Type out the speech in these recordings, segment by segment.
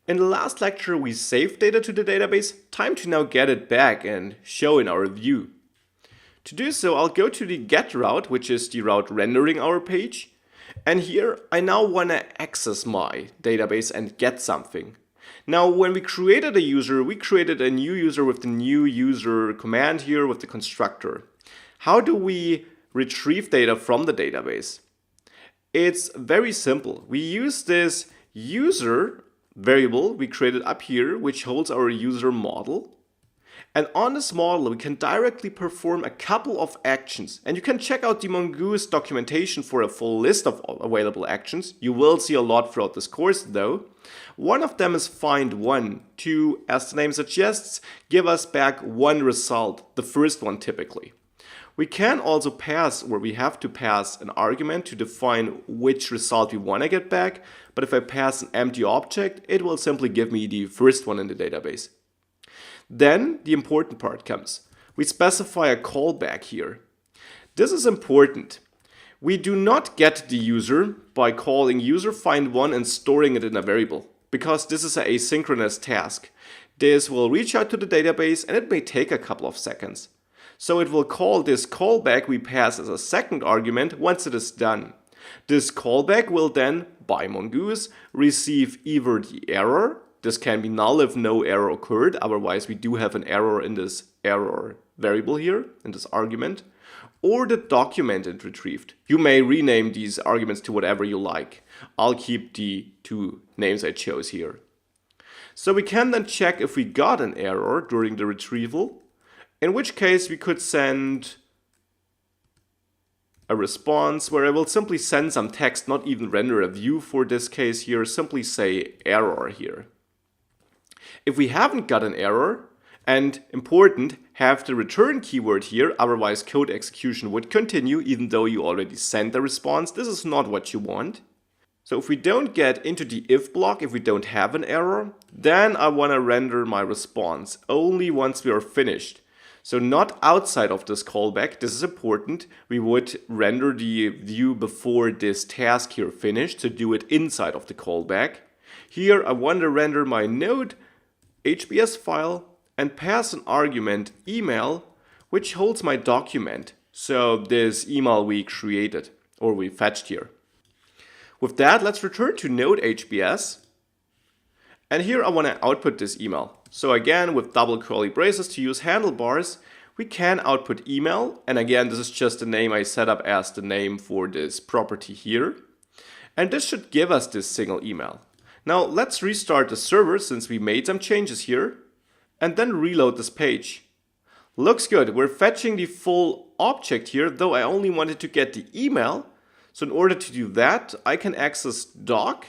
In the last lecture, we saved data to the database. Time to now get it back and show in our view. To do so, I'll go to the get route, which is the route rendering our page. And here, I now want to access my database and get something. Now, when we created a user, we created a new user with the new user command here with the constructor. How do we retrieve data from the database? It's very simple. We use this user variable we created up here, which holds our user model. And on this model, we can directly perform a couple of actions. And you can check out the Mongoose documentation for a full list of available actions. You will see a lot throughout this course though. One of them is find one to, as the name suggests, give us back one result, the first one typically. We can also pass, or we have to pass, an argument to define which result we want to get back. But if I pass an empty object, it will simply give me the first one in the database. Then the important part comes. We specify a callback here. This is important. We do not get the user by calling user find one and storing it in a variable, because this is an asynchronous task. This will reach out to the database and it may take a couple of seconds. So it will call this callback we pass as a second argument once it is done. This callback will then, by Mongoose, receive either the error. This can be null if no error occurred, otherwise we do have an error in this error variable here, in this argument, or the document it retrieved. You may rename these arguments to whatever you like. I'll keep the two names I chose here. So we can then check if we got an error during the retrieval, in which case we could send a response where I will simply send some text, not even render a view for this case here, simply say error here. If we haven't got an error, and important, have the return keyword here, otherwise code execution would continue even though you already sent the response. This is not what you want. So if we don't get into the if block, if we don't have an error, then I want to render my response only once we are finished. So not outside of this callback, this is important. We would render the view before this task here finished, so do it inside of the callback. Here I want to render my node HBS file and pass an argument email, which holds my document. So this email we created or we fetched here. With that, let's return to node HBS. And here I want to output this email. So again, with double curly braces to use handlebars, we can output email. And again, this is just the name I set up as the name for this property here. And this should give us this single email. Now let's restart the server since we made some changes here and then reload this page. Looks good. We're fetching the full object here, though I only wanted to get the email. So in order to do that, I can access doc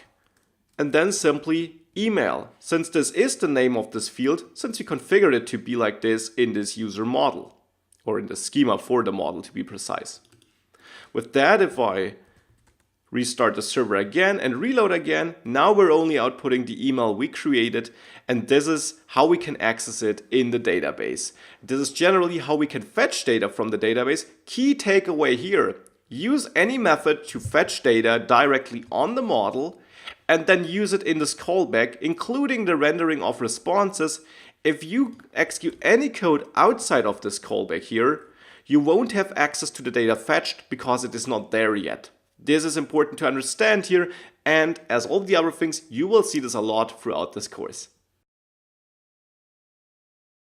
and then simply email, since this is the name of this field, since we configured it to be like this in this user model, or in the schema for the model to be precise. With that, if I restart the server again and reload again, now we're only outputting the email we created, and this is how we can access it in the database. This is generally how we can fetch data from the database. Key takeaway here, use any method to fetch data directly on the model and then use it in this callback, including the rendering of responses. If you execute any code outside of this callback here, you won't have access to the data fetched because it is not there yet. This is important to understand here, and as all the other things, you will see this a lot throughout this course.